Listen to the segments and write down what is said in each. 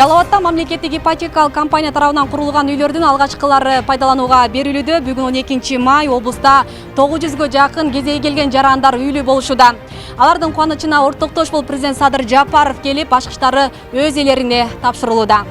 Жалал Абадта мамлекеттик ипотекалык компания тарабынан курулган үйлөрдүн алгачкылары пайдаланууга берилүүдө. Бүгүн 12 май облуста 900гө жакын кезеги келген жарандар үйлүү болушуда. Алардын кубанычына ортоктош болуп президент Садыр Жапаров келип, башкычтары өз элерине тапшырылууда.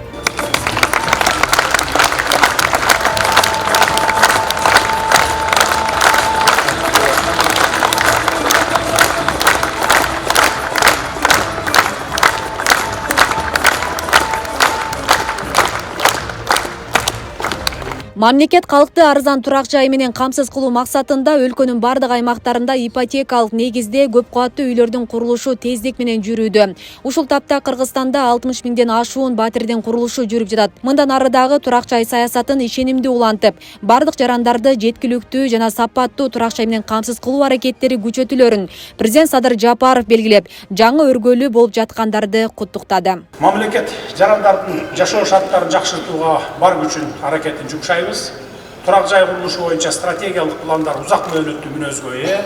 Мамлекет калкты арзан турак жай менен камсыз кылуу максатында өлкөнүн бардык аймактарында ипотекалык негизде көп кабаттуу үйлөрдүн курулушу тездик менен жүрүүдө. Ушул тапта Кыргызстанда 60 миңден ашуун батирдин курулушу жүрүп жатат. Мындан ары дагы турак жай саясатын ишенимдүү улантып, бардык жарандарды жеткиликтүү жана сапаттуу турак жай менен камсыз кылуу аракеттери күчөтүлөрүн президент Садыр Жапаров белгилеп, жаңы өргөлүү болуп жаткандарды куттуктады. Мамлекет жарандардын жашоо шарттарын жакшыртууга бар күчүн аракетин жумшайбыз. Турак жай курулушу боюнча стратегиялык пландар узак мөөнөттүү мүнөзгө ээ,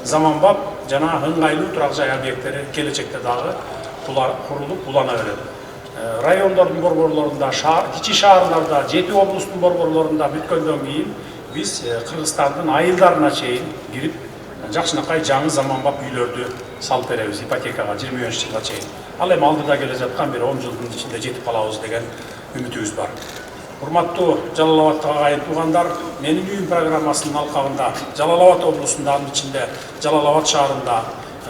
заманбап жана ыңгайлуу турак жай объекттери келечекте дагы курулуп улана берет. Райондордун борборлорунда, кичи шаарларда, 7 облустун борборлорунда бүткөндөн кийин биз Кыргызстандын айылдарына чейин кирип, жакшынакай жаңы заманбап үйлөрдү салып беребиз ипотекага 25 жылга чейин. Ал эми алдыда келе жаткан бир 10 жылдын ичинде жетип калабыз деген үмүтүбүз бар. Урматтуу Жалал Абадка агайын туугандар, менин үйүм программасынын алкагында Жалал Абад облусунда, анын ичинде Жалал Абад шаарында,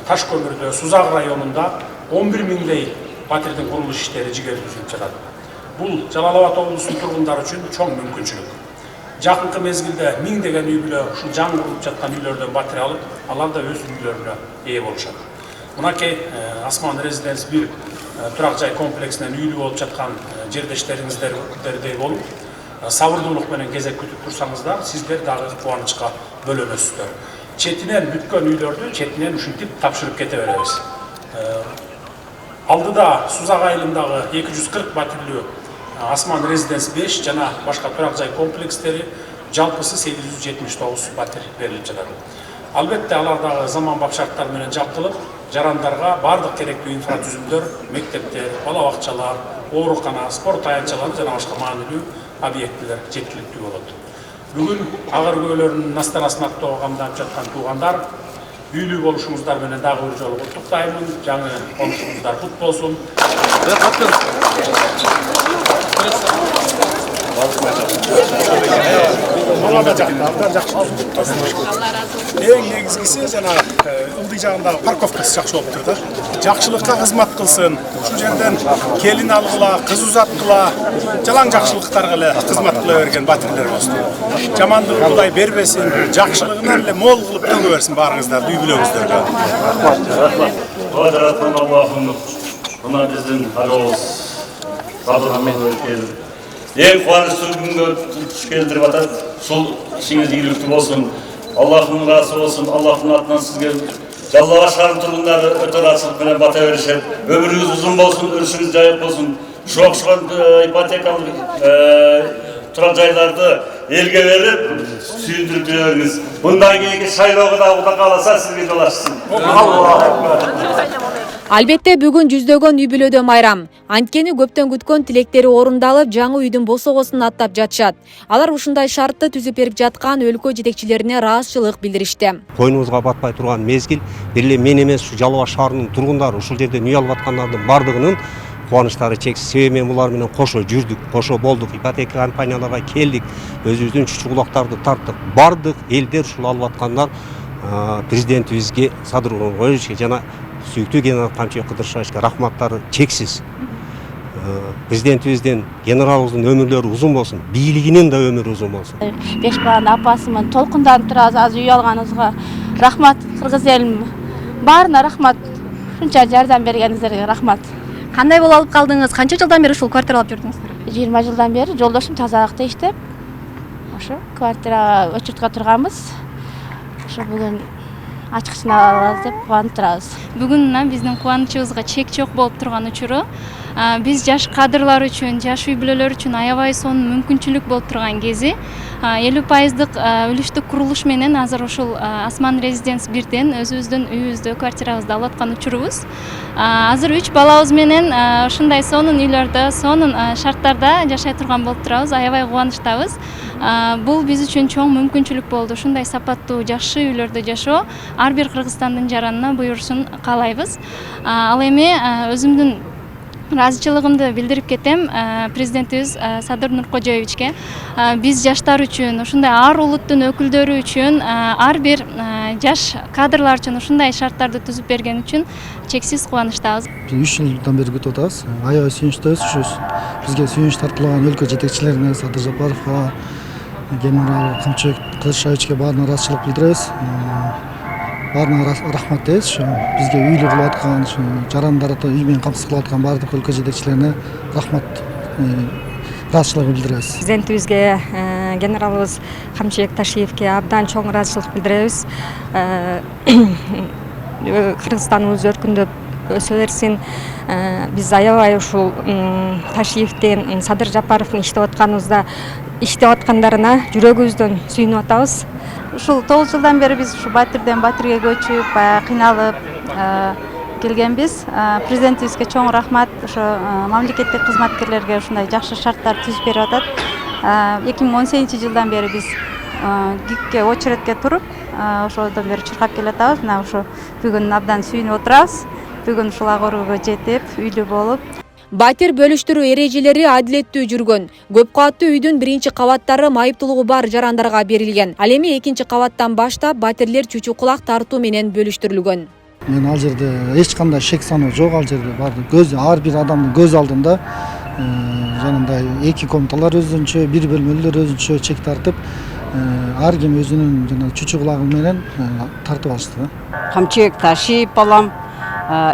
Таш көмүрдө, Сузак районунда 11 миңдей батирдин курулуш иштери жигердүү жүрүп жатат. Бул Жалал Абад облусунун тургундары үчүн чоң мүмкүнчүлүк. Жакынкы мезгилде 1000 деген үй бүлө ушул жаңы курулуп жаткан үйлөрдөн батир алып, алар да өз үйлөрүнө ээ болушат. Мынакей Асман Резиденс 1 турак жай комплексинен үйлүү болуп жаткан жердештериңиздердей болуп, сабырдуулук менен кезек күтүп турсаңыздар, сиздер дагы кубанычка бөлөнөсүздөр. Четинен бүткөн үйлөрдү четинен ушинтип тапшырып кете беребиз. Алдыда Сузак айылындагы 240 батирлүү Асман Резиденс 5 жана башка турак жай комплекстери жалпысы 879 батир берилип жатат. Албетте алар дагы заманбап шарттар менен жабдылып, жарандарга бардык керектүү инфратүзүмдөр, мектептер, бала бакчалар, оорукана, спорт аянтчалары жана башка маанилүү объектилер жеткиликтүү болот. Бүгүн ага өргөөлөрүнүн настанасын аттоого камданып жаткан туугандар, үйлүү болушуңуздар менен дагы бир жолу куттуктаймын. Жаңы конушуңуздар кут болсун. Эң негизгиси жана ылдый жагындагы парковкасы жакшы болуп тур да. Жакшылыкка кызмат кылсын. Ушул жерден келин алгыла, кыз узаткыла, жалаң жакшылыктарга эле кызмат кыла берген батирлер болсун. Жамандыгын Кудай бербесин, жакшылыгынан эле мол кылып төгө берсин баарыңыздарды, үй бүлөңүздөргө. Квадратный Аллахым, мына биздин арабыз Садыр Ең қуаныштуу күнгө туш келтирип атат. Ушул ишиңиз ийгиликтүү болсун. Аллахтын ыраазы болсун. Аллахтын атынан сизге Жалал Абад шаарынын тургундары өтө ыраазычылык менен бата беришет. Өмүрүңүз узун болсун, өрүшүңүз жайык болсун. Ушул окшогон ипотекалык турак жайларды элге берип, сүйүндүрүп жүрөңүз. Мындан кийинки шайлоого да Кудай кааласа сизге жол ачсын. Албетте бүгүн жүздөгөн үй бүлөдө майрам. Анткени көптөн күткөн тилектери орундалып, жаңы үйдүн босогосун аттап жатышат. Алар ушундай шартты түзүп берип жаткан өлкө жетекчилерине ыраазычылык билдиришти. Койнубузга батпай турган мезгил, бир эле мен эмес, ушу Жалал Абад шаарынын тургундары, ушул жерде үй алып аткандардын бардыгынын кубанычтары чексиз. Себеби мен булар менен кошо жүрдүк, кошо болдук, ипотека компанияларга келдик, өзүбүздүн чучугулактарды тарттык. Бардык элдер ушул алып аткандар президентибизге Садыр Жапаровичке жана сүйүктүү генерал Камчыбек Кыдыршовичке рахматтары чексиз. Президентибиздин, генералыбыздын өмүрлөрү узун болсун, бийлигинин да өмүрү узун болсун. 5 баланын апасымын, толкунданып турабыз, азыр үй алганыбызга рахмат. Кыргыз элим баарына рахмат. Ушунча жардам бергениңиздерге рахмат. Кандай болуп алып калдыңыз? Канча жылдан бери ушул квартира алып жүрдүңүздөр? 20 жылдан бери жолдошум тазалыкта иштеп, ошо квартирага өчүрткө турганбыз. Ошо бүгүн ачкычын алабыз деп кубанып турабыз. Бүгүн биздин кубанычыбызга чек жок болуп турган учуру Биз жаш кадрлар үчүн, жаш үй бүлөлөр үчүн аябай сонун мүмкүнчүлүк болуп турган кези 50% үлүштүк курулуш менен азыр ушул Асман Резиденс 1ден өзүбүздүн үйүбүздү, квартирабызды алып аткан учурубуз. Азыр 3 балабыз менен ушундай сонун үйлөрдө, сонун шарттарда жашай турган болуп турабыз. Аябай кубанычтабыз. Бул биз үчүн чоң мүмкүнчүлүк болду. Ушундай сапаттуу, жакшы үйлөрдө жашоо ар бир Кыргызстандын жаранына буйрушун каалайбыз. Ал эми өзүмдүн ыраазычылыгымды билдирип кетем президентибиз Садыр Нуркожоевичке. Биз жаштар үчүн, ушундай ар улуттун өкүлдөрү үчүн, ар бир жаш кадрлар үчүн ушундай шарттарды түзүп берген үчүн чексиз кубанычтабыз. 3 жылдан бери күтүп атабыз. Аябай сүйүнүчтөбүз. Ушу бизге сүйүнүч тартылган өлкө жетекчилерине, Садыр Жапаровго, генерал Кымчыбек Кылычбаевичке баарына ыраазычылык билдиребиз. Баарына рахмат дейбиз. Бизге үйлүү кылып аткан, жарандарды үй менен камсыз кылып аткан баардык өлкө жетекчилерине рахмат, ыраазычылык билдиребиз. Президентибизге, генералыбыз Камчыбек Ташиевке абдан чоң ыраазычылык билдиребиз. Кыргызстаныбыз өркүндөп өсө берсин. Биз аябай ушул Ташиевдин, Садыр Жапаровдун иштеп аткандарына жүрөгүбүздөн сүйүнүп атабыз. Ушул 9 жылдан бери биз ушу Батирден Батирге көчүп, кыйналып келгенбиз. Президентибизге чоң рахмат. Ошо мамлекеттик кызматкерлерге ушундай жакшы шарттар түзүп берип атат. 2018-жылдан бери биз ГИКке очередке туруп, ошодон бери чуркап келатабыз. Мына ушу бүгүн абдан сүйүнүп отурабыз. Бүгүн ушул агырууга жетип, үйлүү болуп. Батир бөлүштүрүү эрежелери адилеттүү жүргөн. Көп кабаттуу үйдүн биринчи кабаттары майыптуулугу бар жарандарга берилген. Ал эми экинчи кабаттан баштап батирлер чүчү кулак тартуу менен бөлүштүрүлгөн. Мен ал жерде эч кандай шек саноо жок. Ал жерде баардык ар бир адамдын көз алдында жанагындай 2 комнаталар өзүнчө, 1 бөлмөлөр өзүнчө чек тартып, ар ким өзүнүн жана чүчү кулагы менен тартып алышты. Камчыбек Ташиев балам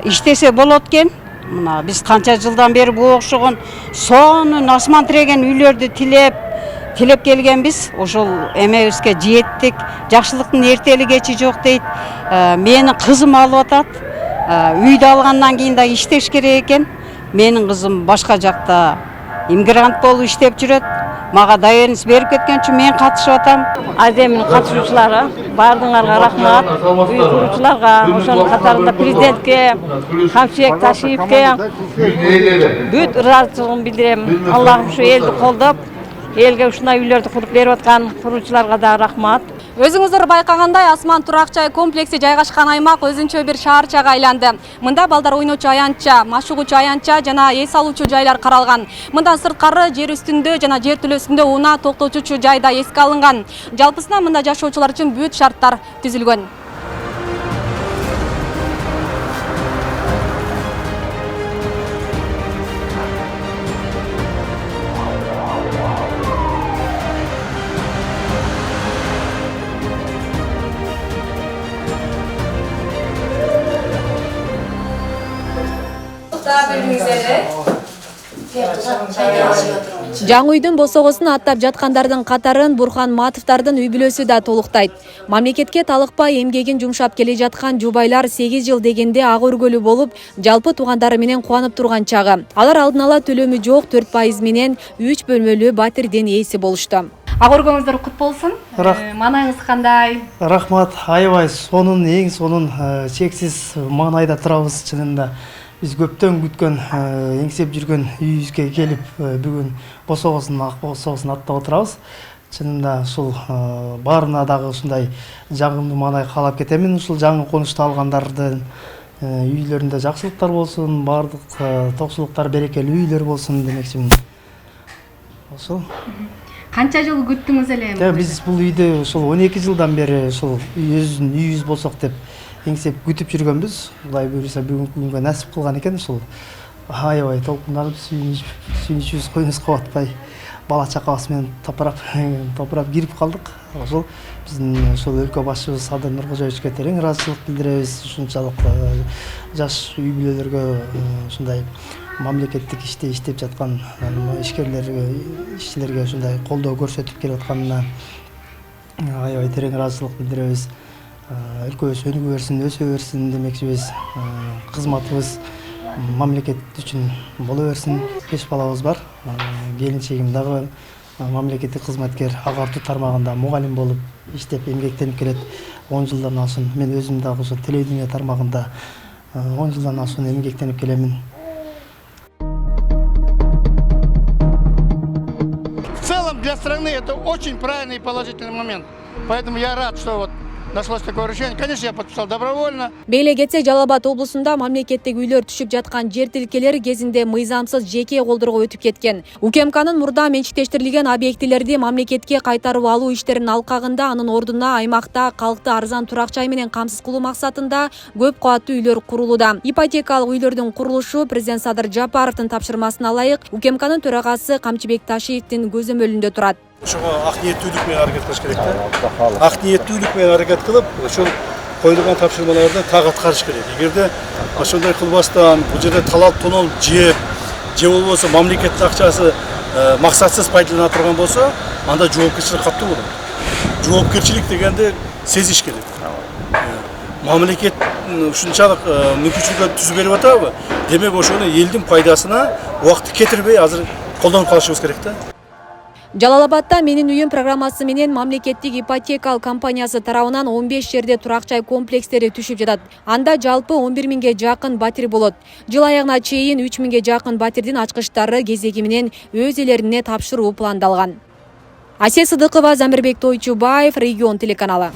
иштесе болот экен. Мына биз канча жылдан бери бу окшогон сонун асман тиреген үйлөрдү тилеп келгенбиз. Ошол эмебизге жеттик. Жакшылыктын эртели кечи жок дейт. Менин кызым алып атат. Үйдү алгандан кийин да иштеш керек экен. Менин кызым башка жакта иммигрант болуп иштеп жүрөт. Мага доверенность берип кеткен үчүн мен катышып атам. Аземин катышуучуларга баардыгыңарга рахмат. Үй куруучуларга, ошонун катарында президентке, Камчыбек Ташиевке бүт ыраазычылыгымды билдирем. Аллахым ушу элди колдоп, элге ушундай үйлөрдү куруп берип аткан куруучуларга да рахмат. Өзүңүздөр байкагандай, Асман турак жай комплекси жайгашкан аймак өзүнчө бир шаарчага айланды. Мында балдар ойночу аянтча, машыгуучу аянтча жана эс алуучу жайлар каралган. Мындан сырткары жер үстүндө жана жер төлөсүндө унаа токтотуучу жай да эске алынган. Жалпысынан мында жашоочулар үчүн бүт шарттар түзүлгөн. Жаңы үйдүн босогосун аттап жаткандардын катарын Бурхан Матовдардын үй бүлөсү да толуктайт. Мамлекетке талыкпай эмгегин жумшап келе жаткан жубайлар 8 жыл дегенде ак өргөлүү болуп, жалпы туугандары менен кубанып турган чагы. Алар алдын ала төлөмү жок 4% менен 3 бөлмөлүү батирдин ээси болушту. Ак өргөңүздөр кут болсун. Маанайыңыз кандай? Рахмат, аябай сонун, эң сонун, чексиз маанайда турабыз чынында. Биз көптөн күткөн, эңсеп жүргөн үйүбүзгө келип, бүгүн босогосун, ак босогосун аттап отурабыз. Чынында ушул баарына дагы ушундай жагымдуу маанай каалап кетемин. Ушул жаңы конушту алгандардын үйлөрүндө жакшылыктар болсун, баардык токчулуктар берекелүү үйлөр болсун демекчимин. Ошол. Канча жыл күттүңүз эле? Биз бул үйдө ушул 12 жылдан бери ушул өзүнүн үйүбүз болсок деп эңсеп күтүп жүргөнбүз. Кудай буйруса бүгүнкү күнгө насип кылган экен. Ушул аябай толкунданып, сүйүнүчүбүз коюбузга батпай, бала чакабыз менен топурап кирип калдык. Ошол биздин ушул өлкө башчыбыз Садыр Нуркожоевичке терең ыраазычылык билдиребиз. Ушунчалык жаш үй бүлөлөргө ушундай мамлекеттик иште иштеп жаткан ишчилерге ушундай колдоо көрсөтүп келип атканына аябай терең ыраазычылык билдиребиз. Өлкөбүз өнүгө берсин, өсө берсин демекчибиз. Кызматыбыз мамлекет үчүн боло берсин. 5 балабыз бар. Келинчегим дагы мамлекеттик кызматкер, агартуу тармагында мугалим болуп иштеп эмгектенип келет. 10 жылдан ашын. Мен өзүм дагы ошо телевидение тармагында 10 жылдан ашын эмгектенип келемин. В целом для страны это очень правильный и положительный момент. Поэтому я рад, что вот нашлось такое решение. Конечно, я подписал добровольно. Бейле кетсек, Жалал Абад облусунда мамлекеттик үйлөр түшүп жаткан жер тилкелери кезинде мыйзамсыз жеке колдорго өтүп кеткен. УКМКнын мурда менчиктештирилген объектилерди мамлекетке кайтарып алуу иштеринин алкагында анын ордуна аймакта калкты арзан турак жай менен камсыз кылуу максатында көп кабаттуу үйлөр курулууда. Ипотекалык үйлөрдүн курулушу президент Садыр Жапаровдун тапшырмасына ылайык УКМКнын төрагасы Камчыбек Ташиевдин көзөмөлүндө турат. Ошого ак ниеттүүлүк менен аракет кылыш керек да. Ак ниеттүүлүк менен аракет кылып, ошол коюлган тапшырмаларды так аткарыш керек. Эгерде ошондой кылбастан, бул жерде талал тонол же болбосо мамлекеттин акчасы максатсыз пайдалана турган болсо, анда жоопкерчилик катуу болот. Жоопкерчилик дегенде сезиш керек. Мамлекет ушунчалык мүмкүнчүлүк түзүп берип атабы? Демек ошону элдин пайдасына убакытты кетирбей азыр колдонуп калышыбыз керек да. Жалал Абадта менин үйүм программасы менен мамлекеттик ипотекалык компаниясы тарабынан 15 жерде турак жай комплекстери түшүп жатат. Анда жалпы 11 миңге жакын батир болот. Жыл аягына чейин 3 миңге жакын батирдин ачкычтары кезеги менен өз ээлерине тапшыруу пландалган. Асия Сыдыкова, Замирбек Тойчубаев, Регион телеканалы.